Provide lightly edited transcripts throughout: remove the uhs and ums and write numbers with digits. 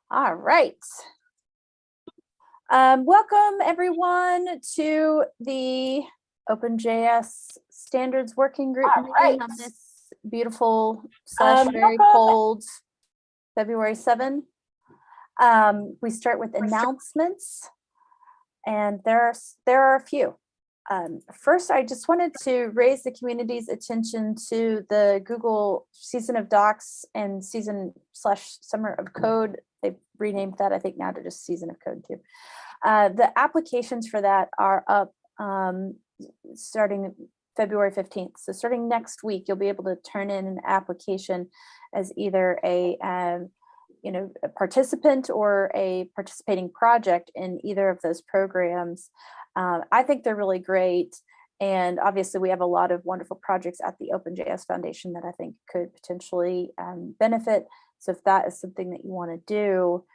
All right. Welcome everyone to the OpenJS Standards Working Group meeting on this beautiful / very cold February 7. We start with announcements, and there are a few. First, I just wanted to raise the community's attention to the Google Season of Docs and Season/Summer of Code. They've renamed that, I think, now to just Season of Code too. The applications for that are up starting February 15th. So starting next week, you'll be able to turn in an application as either a participant or a participating project in either of those programs. I think they're really great. And obviously we have a lot of wonderful projects at the OpenJS Foundation that I think could potentially benefit. So if that is something that you want to do,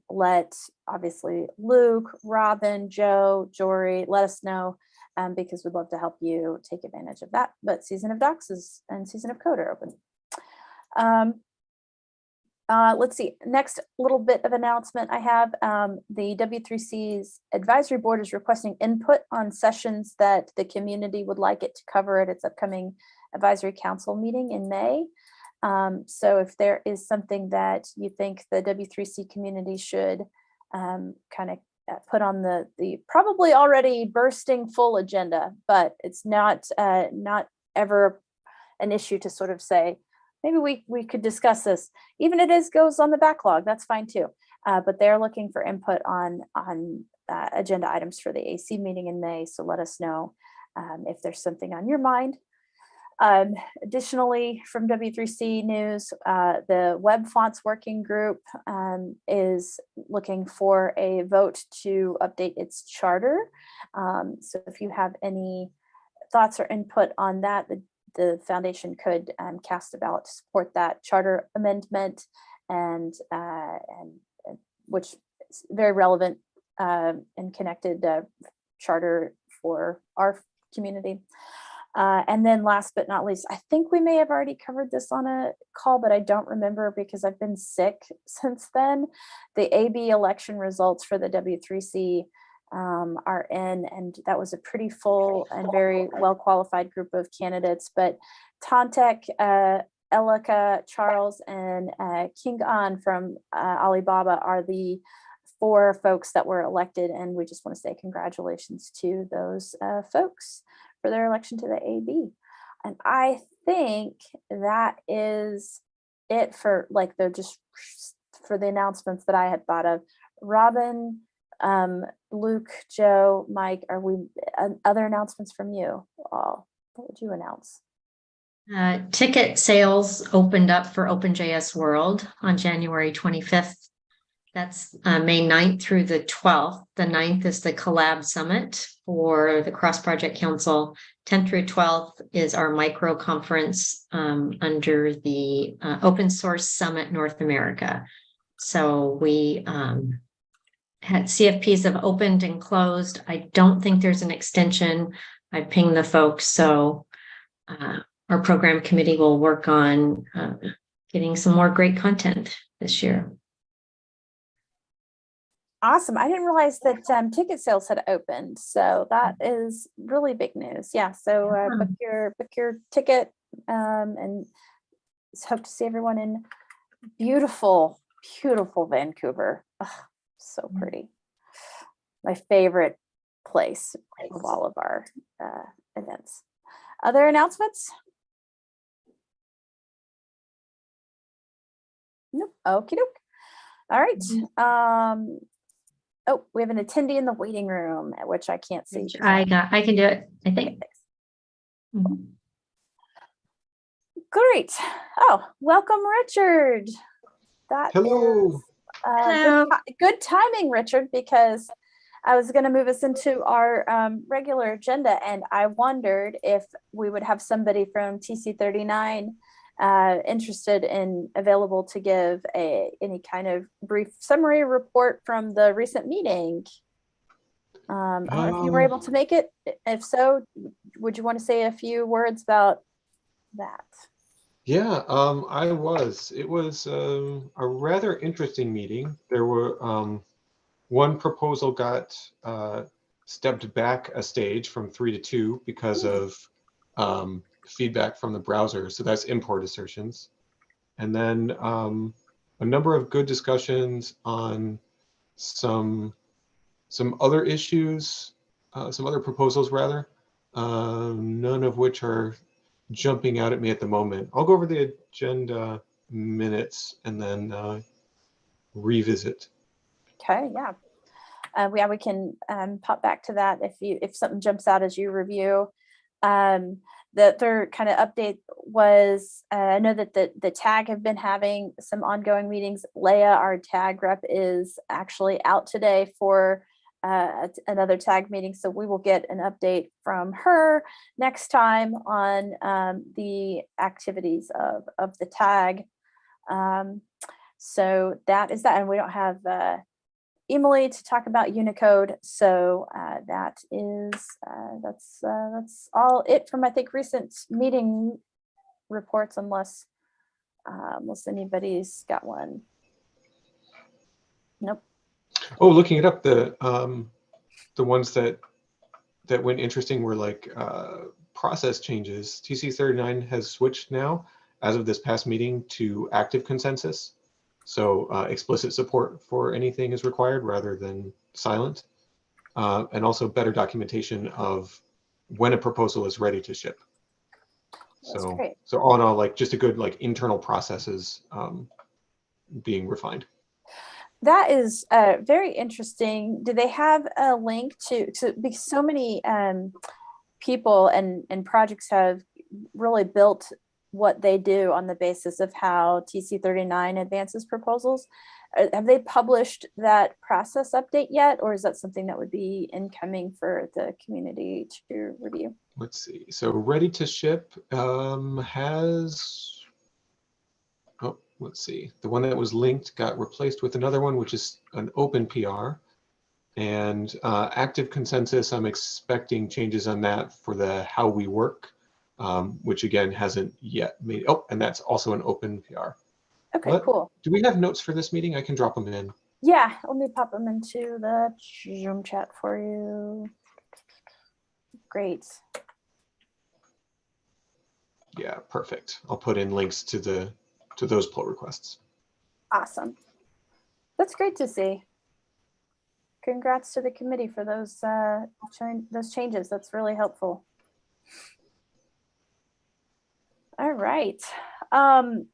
let obviously Luke, Robin, Joe, Jory, let us know, because we'd love to help you take advantage of that. But Season of Docs and Season of Code are open. Let's see, next little bit of announcement I have, the W3C's advisory board is requesting input on sessions that the community would like it to cover at its upcoming advisory council meeting in May. So if there is something that you think the W3C community should kind of put on the probably already bursting full agenda, but it's not ever an issue to sort of say, maybe we could discuss this, even if it goes on the backlog, that's fine too. But they're looking for input on agenda items for the AC meeting in May. So let us know if there's something on your mind. Additionally, from W3C News, the Web Fonts Working Group is looking for a vote to update its charter. So if you have any thoughts or input on that, the foundation could cast a ballot to support that charter amendment, and which is very relevant and connected charter for our community. And then last but not least, I think we may have already covered this on a call, but I don't remember because I've been sick since then. The AB election results for the W3C are in, and that was a pretty full and very well qualified group of candidates. But Tantek, Elika, Charles, and King An from Alibaba are the 4 folks that were elected, and we just want to say congratulations to those folks for their election to the AB. And I think that is it for for the announcements that I had thought of. Robin, Luke, Joe, Mike, are we other announcements from you all? What would you announce? Ticket sales opened up for OpenJS World on January 25th. That's May 9th through the 12th. The 9th is the Collab Summit for the Cross Project Council. 10th through 12th is our micro conference under the Open Source Summit North America. So we had CFPs have opened and closed. I don't think there's an extension. I pinged the folks, so our program committee will work on getting some more great content this year. Awesome. I didn't realize that ticket sales had opened, so that is really big news. Yeah, so book your ticket, and hope to see everyone in beautiful Vancouver. Oh, so pretty. My favorite place of all of our events. Other announcements? Nope. Okie doke. All right. Oh, we have an attendee in the waiting room, which I can't see. I can do it, I think. Great. Oh, welcome, Richard. Hello. Good timing, Richard, because I was going to move us into our regular agenda, and I wondered if we would have somebody from TC39 interested and available to give any kind of brief summary report from the recent meeting. I don't know if you were able to make it. If so, would you want to say a few words about that? Yeah, I was. It was a rather interesting meeting. There were one proposal got stepped back a stage from 3 to 2 because of feedback from the browser. So that's import assertions. And then a number of good discussions on some other issues, some other proposals rather, none of which are jumping out at me at the moment. I'll go over the agenda minutes and then revisit. Okay, yeah. We can pop back to that if something jumps out as you review. The third kind of update was I know that the tag have been having some ongoing meetings. Leia, our tag rep, is actually out today for another tag meeting, so we will get an update from her next time on the activities of the tag. So that is that, and we don't have Emily to talk about Unicode. So that is that's all it from I think recent meeting reports, unless anybody's got one. Nope. Oh, looking it up, the ones that went interesting were like process changes. TC39 has switched now as of this past meeting to active consensus. So explicit support for anything is required rather than silent. And also better documentation of when a proposal is ready to ship. That's great. So all in all, like just a good like internal processes being refined. That is very interesting. Do they have a link to because so many people and projects have really built what they do on the basis of how TC39 advances proposals. Have they published that process update yet, or is that something that would be incoming for the community to review? Let's see. So ready to ship has, oh, let's see. The one that was linked got replaced with another one, which is an open PR. And active consensus, I'm expecting changes on that for the how we work, which again hasn't yet made. Oh, and that's also an open PR. Okay, cool. Do we have notes for this meeting? I can drop them in. Yeah, let me pop them into the Zoom chat for you. Great. Yeah, perfect. I'll put in links to those pull requests. Awesome. That's great to see. Congrats to the committee for those changes. That's really helpful. All right. All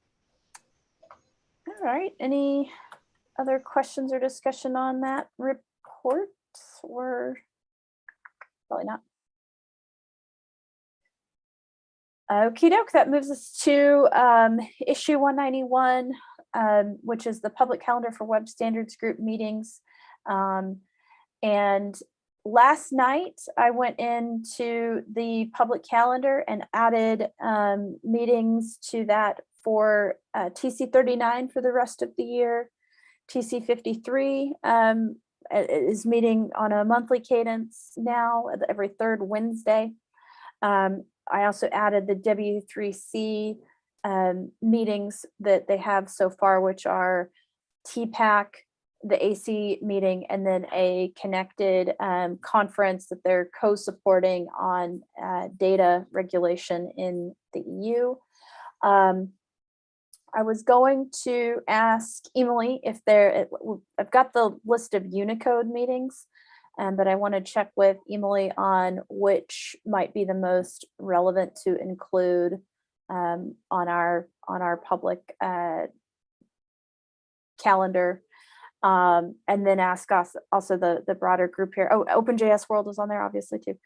right. Any other questions or discussion on that report? Or probably not. Okie doke. That moves us to issue 191, which is the public calendar for web standards group meetings. And last night I went into the public calendar and added meetings to that for TC39 for the rest of the year. TC53 is meeting on a monthly cadence now, every third Wednesday. I also added the W3C meetings that they have so far, which are TPAC, the AC meeting, and then a connected conference that they're co-supporting on data regulation in the EU. I was going to ask Emily if I've got the list of Unicode meetings, but I want to check with Emily on which might be the most relevant to include on our public calendar. And then ask us also the broader group here. Oh, OpenJS World is on there obviously too.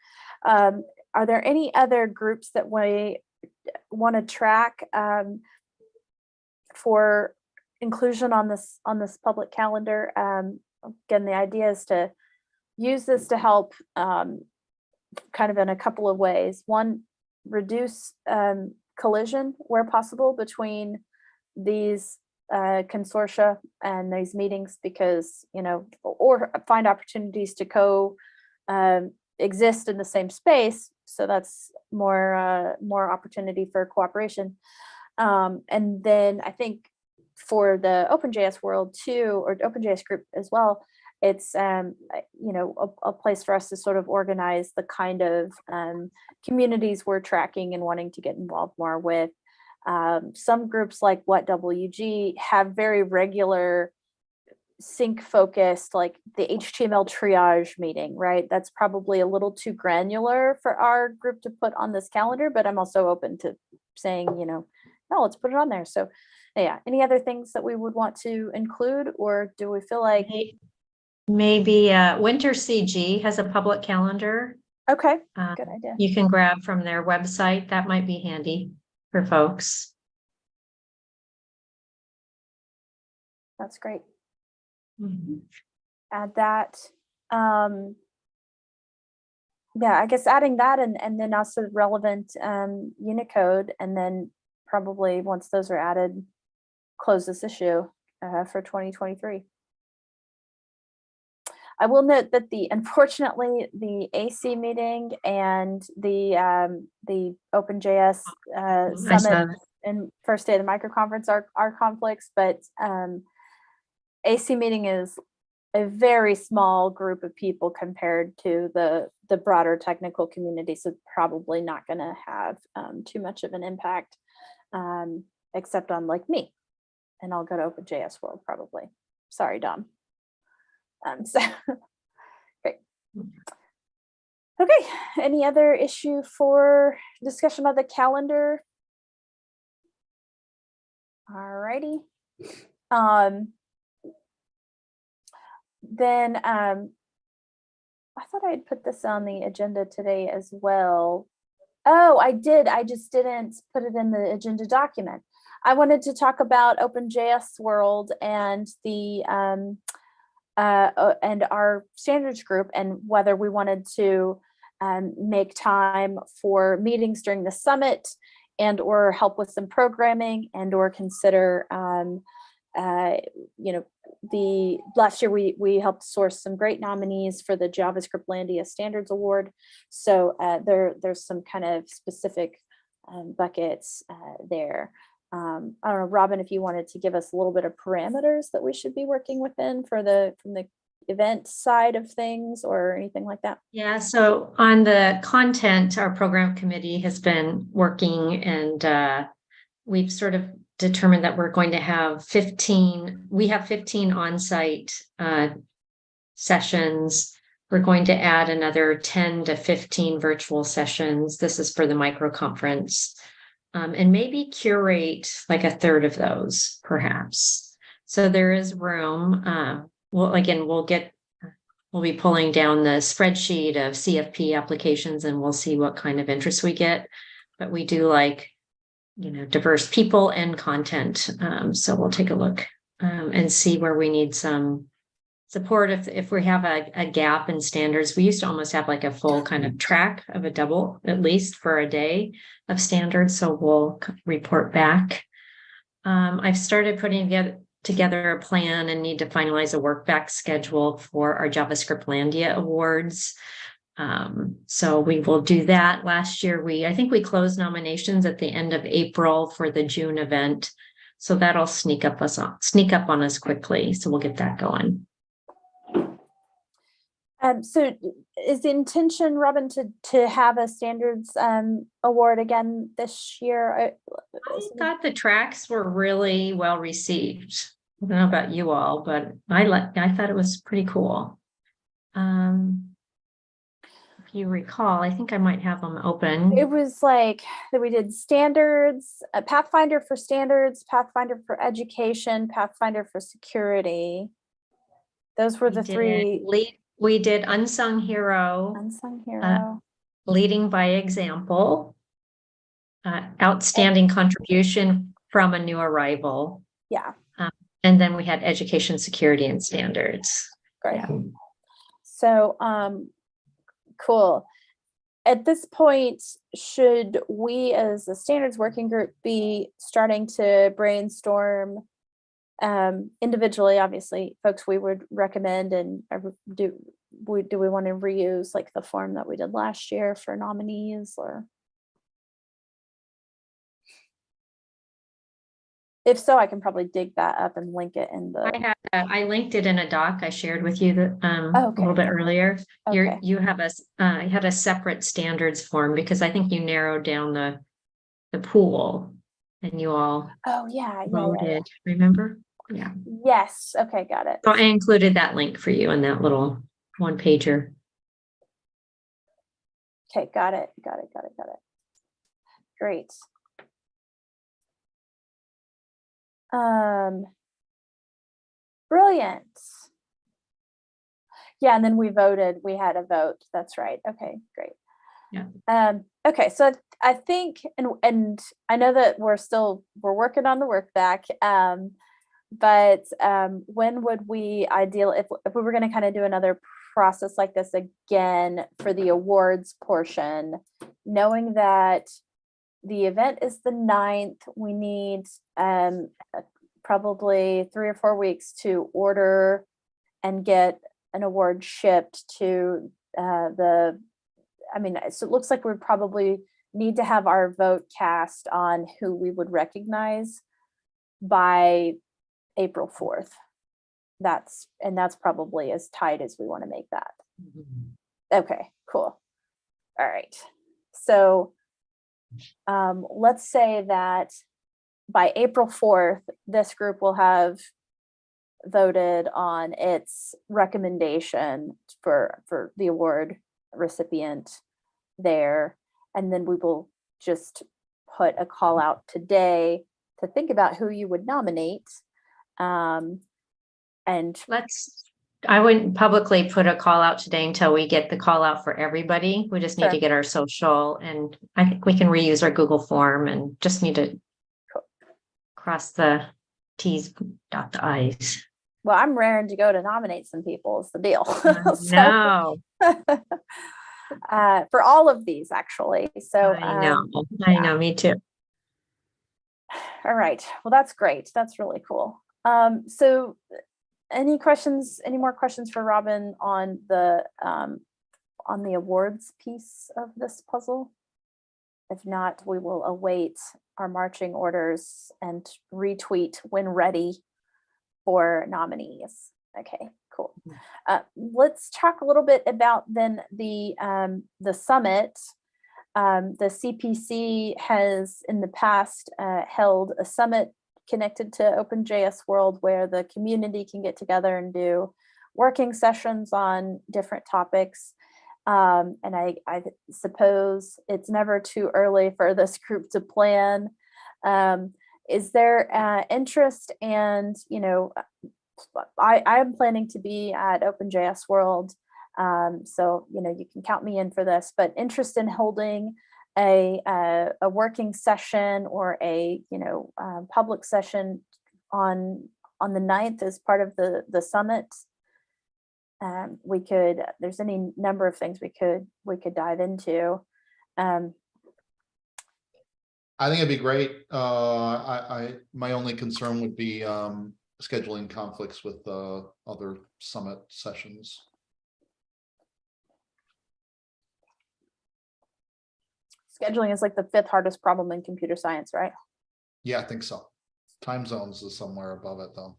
Are there any other groups that we want to track for inclusion on this public calendar? Again, the idea is to use this to help kind of in a couple of ways. One, reduce collision where possible between these consortia and these meetings, because or find opportunities to exist in the same space, so that's more opportunity for cooperation. And then I think for the OpenJS world too, or OpenJS group as well, it's a place for us to sort of organize the kind of communities we're tracking and wanting to get involved more with. Some groups like WhatWG have very regular sync focused, like the HTML triage meeting, right? That's probably a little too granular for our group to put on this calendar, but I'm also open to saying, no, let's put it on there. So yeah, any other things that we would want to include, or do we feel like maybe Winter CG has a public calendar? Okay, good idea. You can grab from their website. That might be handy for folks. That's great. Mm-hmm. Add that. Yeah, I guess adding that and then also relevant Unicode, and then probably once those are added, close this issue for 2023. I will note that unfortunately the AC meeting and the OpenJS summit and first day of the micro conference are conflicts, but AC meeting is a very small group of people compared to the broader technical community, so probably not going to have too much of an impact, except on like me, and I'll go to OpenJS World probably. Sorry, Dom. So great. Okay, any other issue for discussion about the calendar? All righty. Then I thought I had put this on the agenda today as well. Oh, I did. I just didn't put it in the agenda document. I wanted to talk about OpenJS World and the and our standards group, and whether we wanted to make time for meetings during the summit, and or help with some programming, and or consider the last year we helped source some great nominees for the JavaScript Landia Standards Award. So there's some kind of specific buckets there. I don't know, Robin, if you wanted to give us a little bit of parameters that we should be working within from the event side of things or anything like that. Yeah, so on the content, our program committee has been working, and we've sort of determined that we're going to have 15 on-site sessions. We're going to add another 10 to 15 virtual sessions. This is for the micro conference. And maybe curate like a third of those, perhaps. So there is room. We'll be pulling down the spreadsheet of CFP applications, and we'll see what kind of interest we get. But we do like, diverse people and content. So we'll take a look and see where we need some support. If we have a gap in standards, we used to almost have like a full kind of track of a double, at least for a day of standards. So we'll report back. I've started putting together a plan and need to finalize a work back schedule for our JavaScript Landia Awards. So we will do that. Last year, I think we closed nominations at the end of April for the June event. So that'll sneak up on us quickly. So we'll get that going. So is the intention, Robin, to have a standards award again this year? I thought the tracks were really well received. I don't know about you all, but I thought it was pretty cool. If you recall, I think I might have them open. It was like that we did standards, a Pathfinder for standards, Pathfinder for education, Pathfinder for security. Those were the three. We did unsung hero, leading by example, outstanding contribution from a new arrival. Yeah. And then we had education, security, and standards. Great. Yeah. So, cool. At this point, should we as a standards working group be starting to brainstorm individually, obviously, folks we would recommend, and do we want to reuse like the form that we did last year for nominees, or? If so, I can probably dig that up and link it in the. I linked it in a doc I shared with you that Oh, a little bit earlier. Okay. You have you had a separate standards form because I think you narrowed down the pool and you all Oh, yeah. voted, remember? Yeah. Yes. Okay. Got it. So I included that link for you in that little one pager. Okay. Got it. Great. Brilliant. Yeah, and then we voted. We had a vote. That's right. Okay, great. Yeah. Okay, so I think, and I know that we're working on the work back. But when would we if we were going to kind of do another process like this again for the awards portion, knowing that the event is the 9th, we need probably 3 or 4 weeks to order and get an award shipped to so it looks like we probably need to have our vote cast on who we would recognize by April 4th. That's probably as tight as we want to make that. Okay, cool. All right. So let's say that by April 4th, this group will have voted on its recommendation for the award recipient there. And then we will just put a call out today to think about who you would nominate. And I wouldn't publicly put a call out today until we get the call out for everybody. We just need to get our social, and I think we can reuse our Google form and just need to cross the T's, dot the I's. Well, I'm raring to go to nominate some people is the deal. No. For all of these, actually. So I know, me too. All right. Well, that's great. That's really cool. So any more questions for Robin on the awards piece of this puzzle? If not, we will await our marching orders and retweet when ready for nominees. Okay, cool. Let's talk a little bit about then the summit. The CPC has in the past held a summit connected to OpenJS World where the community can get together and do working sessions on different topics. And I suppose it's never too early for this group to plan. Is there interest? And, I am planning to be at OpenJS World. So, you can count me in for this, but interest in holding a working session or a, public session on the 9th as part of the summit. There's any number of things we could dive into. I think it'd be great. My only concern would be scheduling conflicts with other summit sessions. Scheduling is like the 5th hardest problem in computer science, right? Yeah, I think so. Time zones is somewhere above it though.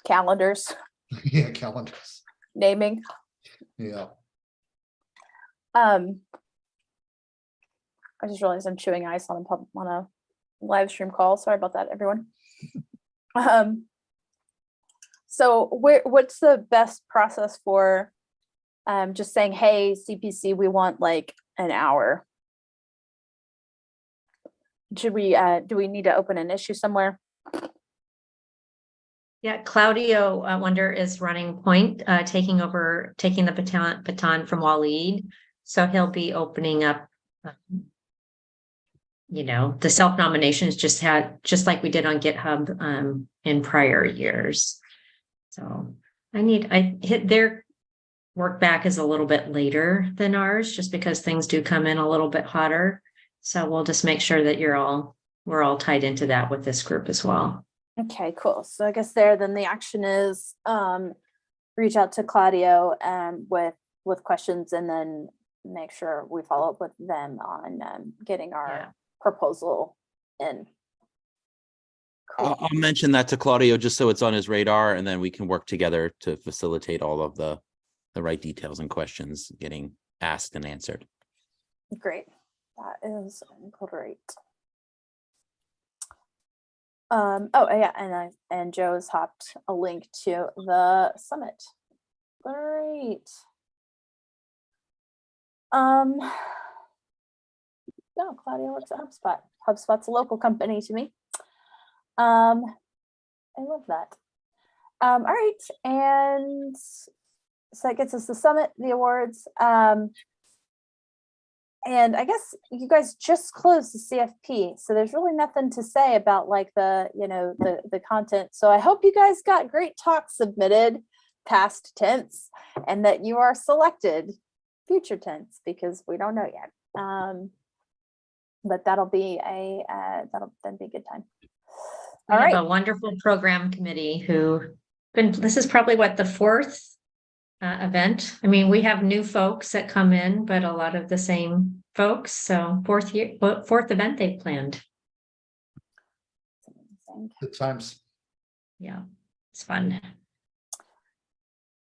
Calendars. Yeah, calendars. Naming. Yeah. I just realized I'm chewing ice on a live stream call. Sorry about that, everyone. So what's the best process for just saying, hey, CPC, we want like an hour? Should we do we need to open an issue somewhere? Yeah, Claudio Wonder is running point, taking the baton from Waleed. So he'll be opening up, the self-nominations just like we did on GitHub in prior years. So their work back is a little bit later than ours, just because things do come in a little bit hotter. So we'll just make sure that we're all tied into that with this group as well. Okay, cool. So I guess then the action is reach out to Claudio with questions and then make sure we follow up with them on getting our proposal in. Cool. I'll mention that to Claudio just so it's on his radar, and then we can work together to facilitate all of the right details and questions getting asked and answered. Great. That is great. Oh yeah, and Joe's hopped a link to the summit. Great. No, Claudia works at HubSpot. HubSpot's a local company to me. I love that. All right, and so that gets us the summit, the awards. And I guess you guys just closed the CFP, so there's really nothing to say about like the, you know, the content. So I hope you guys got great talks submitted, past tense, and that you are selected future tense, because we don't know yet. But that'll be that'll then be a good time. We All have right. a wonderful program committee this is probably what, the fourth event. I mean, we have new folks that come in, but a lot of the same folks. So fourth event they've planned. Good times. Yeah, it's fun.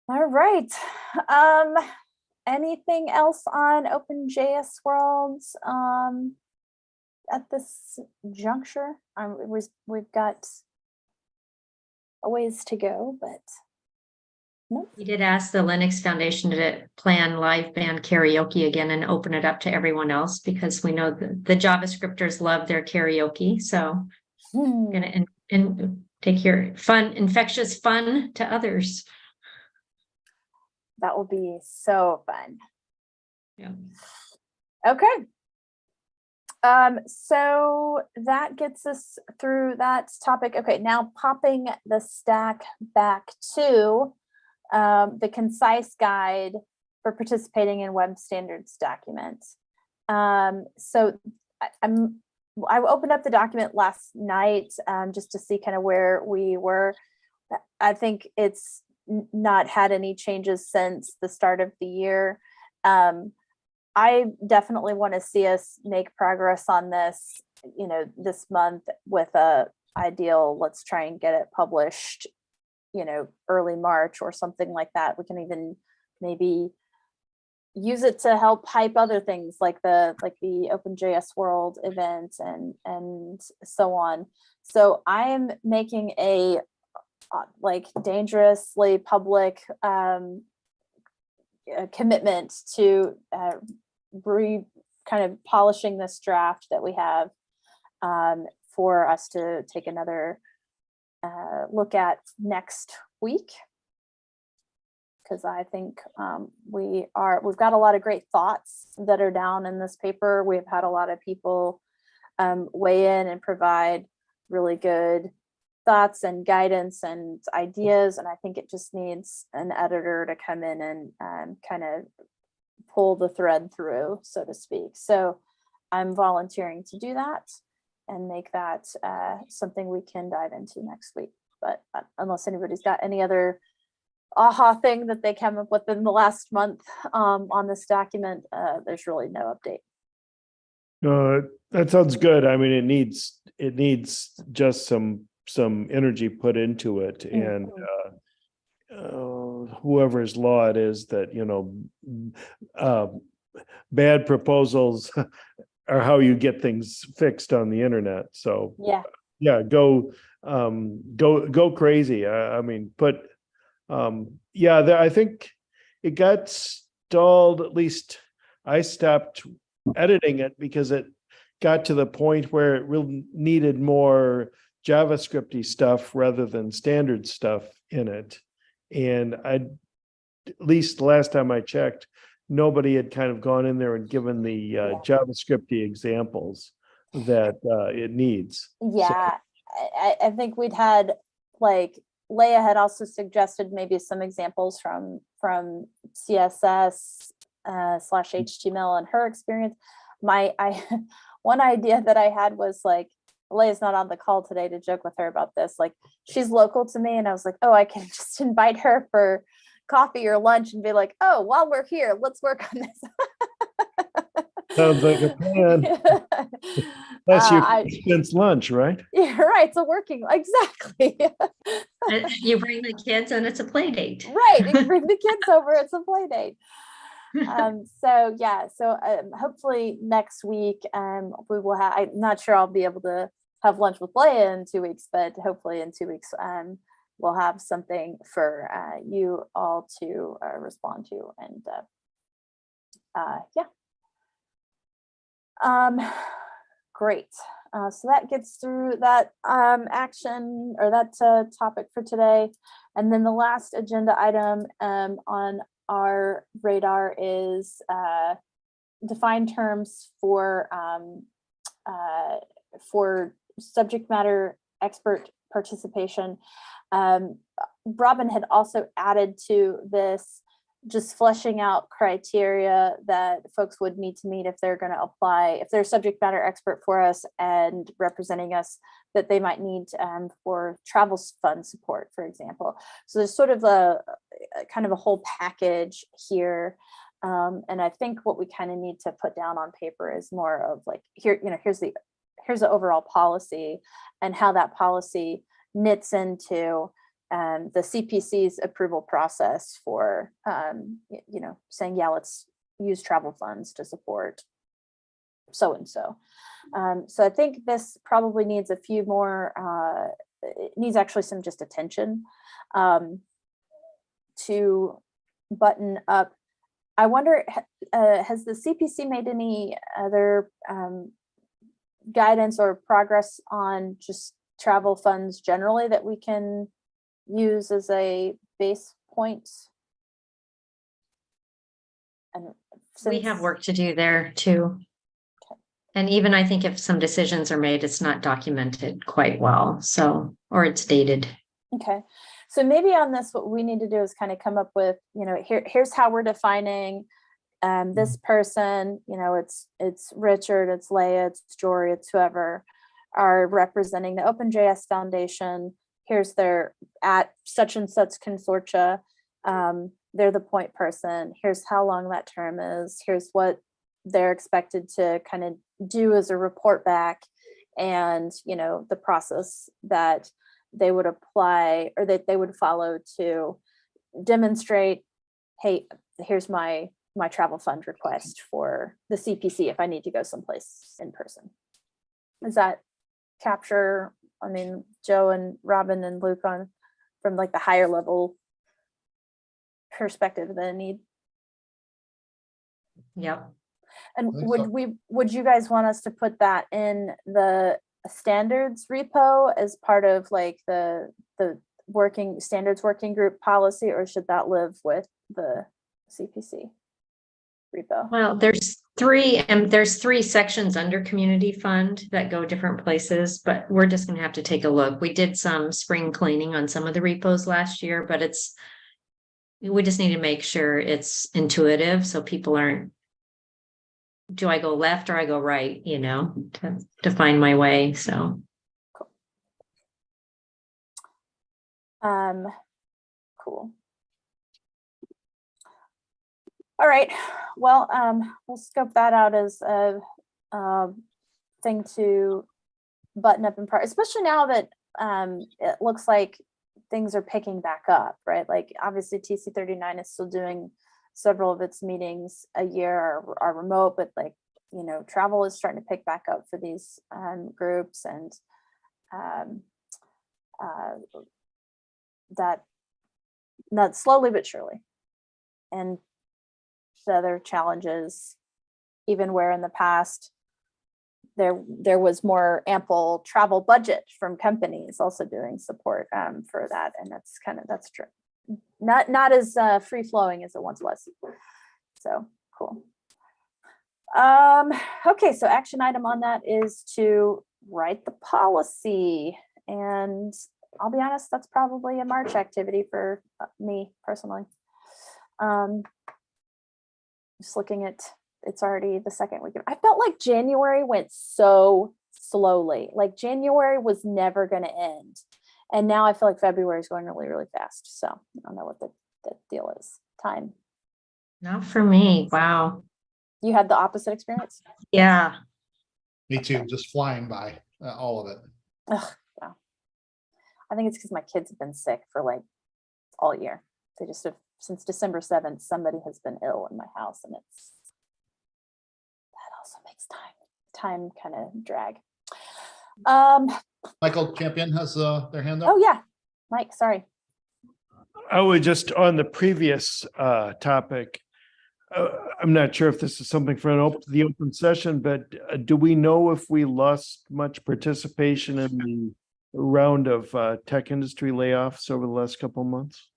All right. Anything else on OpenJS Worlds at this juncture? We've got a ways to go, but nope. We did ask the Linux Foundation to plan live band karaoke again and open it up to everyone else, because we know the JavaScripters love their karaoke. So gonna take your infectious fun to others. That will be so fun. Yeah. Okay. So that gets us through that topic. Okay, now popping the stack back to the concise guide for participating in web standards documents. So I opened up the document last night just to see kind of where we were. I think it's not had any changes since the start of the year. I definitely want to see us make progress on this, you know, this month with a ideal, let's try and get it published, you know, early March or something like that. We can even maybe use it to help hype other things like the OpenJS World event and so on. So I am making a like dangerously public commitment to kind of polishing this draft that we have for us to take another look at next week, because I think we've got a lot of great thoughts that are down in this paper. We've had a lot of people weigh in and provide really good thoughts and guidance and ideas, and I think it just needs an editor to come in and kind of pull the thread through, so to speak. So I'm volunteering to do that and make that something we can dive into next week. But unless anybody's got any other aha thing that they came up with in the last month on this document, there's really no update. That sounds good. I mean, it needs just some energy put into it, and whoever's law it is that, you know, bad proposals are how you get things fixed on the internet. So yeah, go crazy. I mean, but I think it got stalled. At least I stopped editing it because it got to the point where it really needed more JavaScripty stuff rather than standard stuff in it. And at least the last time I checked, nobody had kind of gone in there and given the JavaScripty examples that it needs. Yeah, so I think we'd had, like, Leah had also suggested maybe some examples from CSS / HTML and her experience. One idea that I had was, like, Leia's not on the call today to joke with her about this. Like, she's local to me, and I was like, oh, I can just invite her for coffee or lunch and be like, oh, while we're here, let's work on this. Sounds like a plan. Plus your I, expense lunch, right? yeah, right. It's a working, exactly. You bring the kids and it's a play date. Right. You can bring the kids over. It's a play date. So yeah, so hopefully next week we will have, I'm not sure I'll be able to have lunch with Leia in 2 weeks, but hopefully in 2 weeks we'll have something for you all to respond to. And yeah. Great. So that gets through that action or that topic for today. And then the last agenda item on our radar is define terms for subject matter expert participation. Robin had also added to this just fleshing out criteria that folks would need to meet if they're going to apply, if they're a subject matter expert for us and representing us, that they might need for travel fund support, for example. So there's sort of a kind of a whole package here. And I think what we kind of need to put down on paper is more of like, here, you know, here's the overall policy and how that policy knits into the CPC's approval process for, you know, saying, yeah, let's use travel funds to support so-and-so. So I think this probably needs a few more, it needs actually some just attention to button up. I wonder, has the CPC made any other guidance or progress on just travel funds generally that we can use as a base point? And We have work to do there too. Okay. And even I think if some decisions are made, it's not documented quite well. So, or it's dated. Okay. So maybe on this, what we need to do is kind of come up with, you know, here's how we're defining this person, you know, it's Richard, it's Leia, it's Jory, it's whoever are representing the OpenJS Foundation. Here's their at such and such consortia. They're the point person. Here's how long that term is. Here's what they're expected to kind of do as a report back, and, you know, the process that they would apply or that they would follow to demonstrate, hey, here's my travel fund request for the CPC if I need to go someplace in person. Does that capture, I mean, Joe and Robin and Luke on from like the higher level perspective that I need? Yep. And I think would you guys want us to put that in the standards repo as part of like the working standards working group policy, or should that live with the CPC repo? Well, there's three sections under community fund that go different places, but we're just gonna have to take a look. We did some spring cleaning on some of the repos last year, but we just need to make sure it's intuitive so people aren't, do I go left or I go right, you know, to find my way. So Cool. All right, well, we'll scope that out as a thing to button up in part, especially now that it looks like things are picking back up, right? Like obviously TC39 is still doing several of its meetings a year are remote, but like, you know, travel is starting to pick back up for these groups, and that slowly but surely. And the other challenges, even where in the past there was more ample travel budget from companies also doing support for that, and that's true. Not as free flowing as it once was. So cool. Okay, so action item on that is to write the policy, and I'll be honest, that's probably a March activity for me personally. Just looking at, it's already the second week. I felt like January went so slowly. Like January was never going to end. And now I feel like February is going really, really fast. So I don't know what the deal is. Time. not for me. Wow. You had the opposite experience? Yeah. Me too, just flying by, all of it. Ugh, wow. I think it's because my kids have been sick for like all year. They just have, since December 7th, somebody has been ill in my house, and it's, that also makes time kind of drag. Michael Champion has their hand up. Oh yeah, Mike, sorry. I would just on the previous topic. I'm not sure if this is something for the open session, but do we know if we lost much participation in the round of tech industry layoffs over the last couple of months?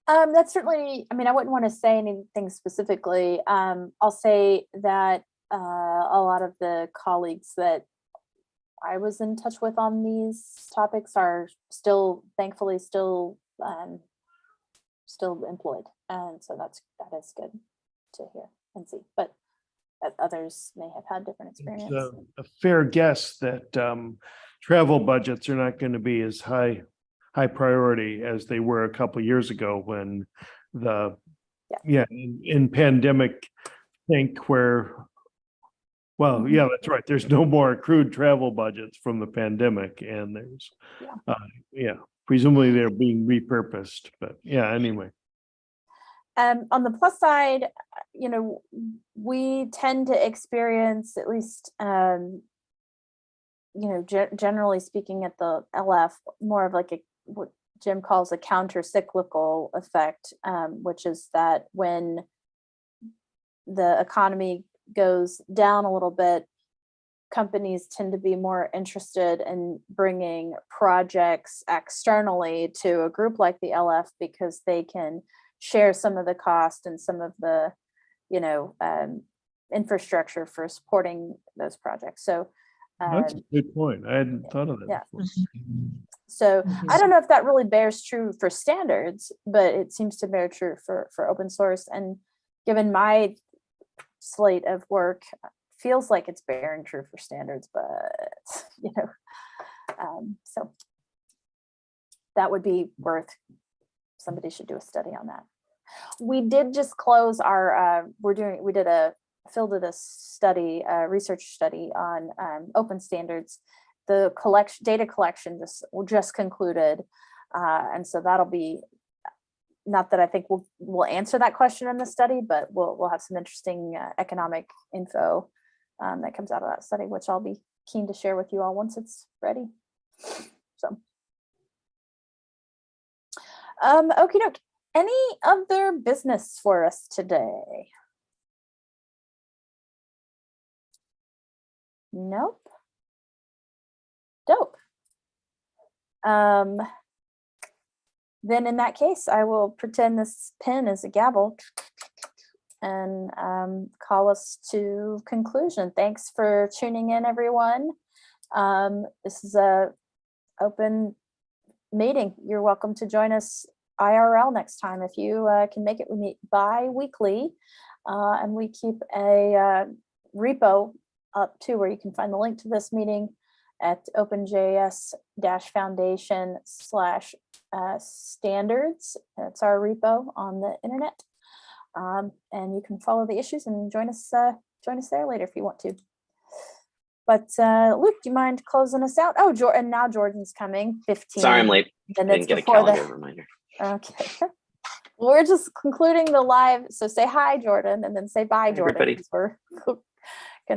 That's certainly, I mean, I wouldn't want to say anything specifically. I'll say that a lot of the colleagues that I was in touch with on these topics are still, thankfully, still employed, and so that is good to hear and see. But others may have had different experience. It's a fair guess that travel budgets are not going to be as high priority as they were a couple of years ago when in pandemic think where. Well, yeah, that's right. There's no more accrued travel budgets from the pandemic, and there's, presumably they're being repurposed. But yeah, anyway. On the plus side, you know, we tend to experience, at least, you know, generally speaking, at the LF, more of like what Jim calls a counter-cyclical effect, which is that when the economy goes down a little bit, companies tend to be more interested in bringing projects externally to a group like the LF because they can share some of the cost and some of the, you know, infrastructure for supporting those projects. So That's a good point. I hadn't thought of that. Yeah. before. So I don't know if that really bears true for standards, but it seems to bear true for open source. And given my slate of work, feels like it's bearing true for standards, but you know, so that would be worth, somebody should do a study on that. We did just close our Phil did a study, a research study on open standards. The data collection just concluded, and so that'll be, not that I think we'll answer that question in the study, but we'll have some interesting economic info that comes out of that study, which I'll be keen to share with you all once it's ready. So, okie doke. Any other business for us today? Nope. Dope. Then in that case, I will pretend this pen is a gavel and call us to conclusion. Thanks for tuning in, everyone. This is a open meeting. You're welcome to join us IRL next time if you can make it. We meet bi-weekly, and we keep a repo up too, where you can find the link to this meeting at openjs-foundation/standards. That's our repo on the internet. And you can follow the issues and join us there later if you want to. But Luke, do you mind closing us out? Oh, and now Jordan's coming. 15. Sorry, I'm late. Minutes Didn't get a before calendar reminder. Okay. We're just concluding the live. So say hi, Jordan, and then say bye, Jordan. Everybody. 'Cause we're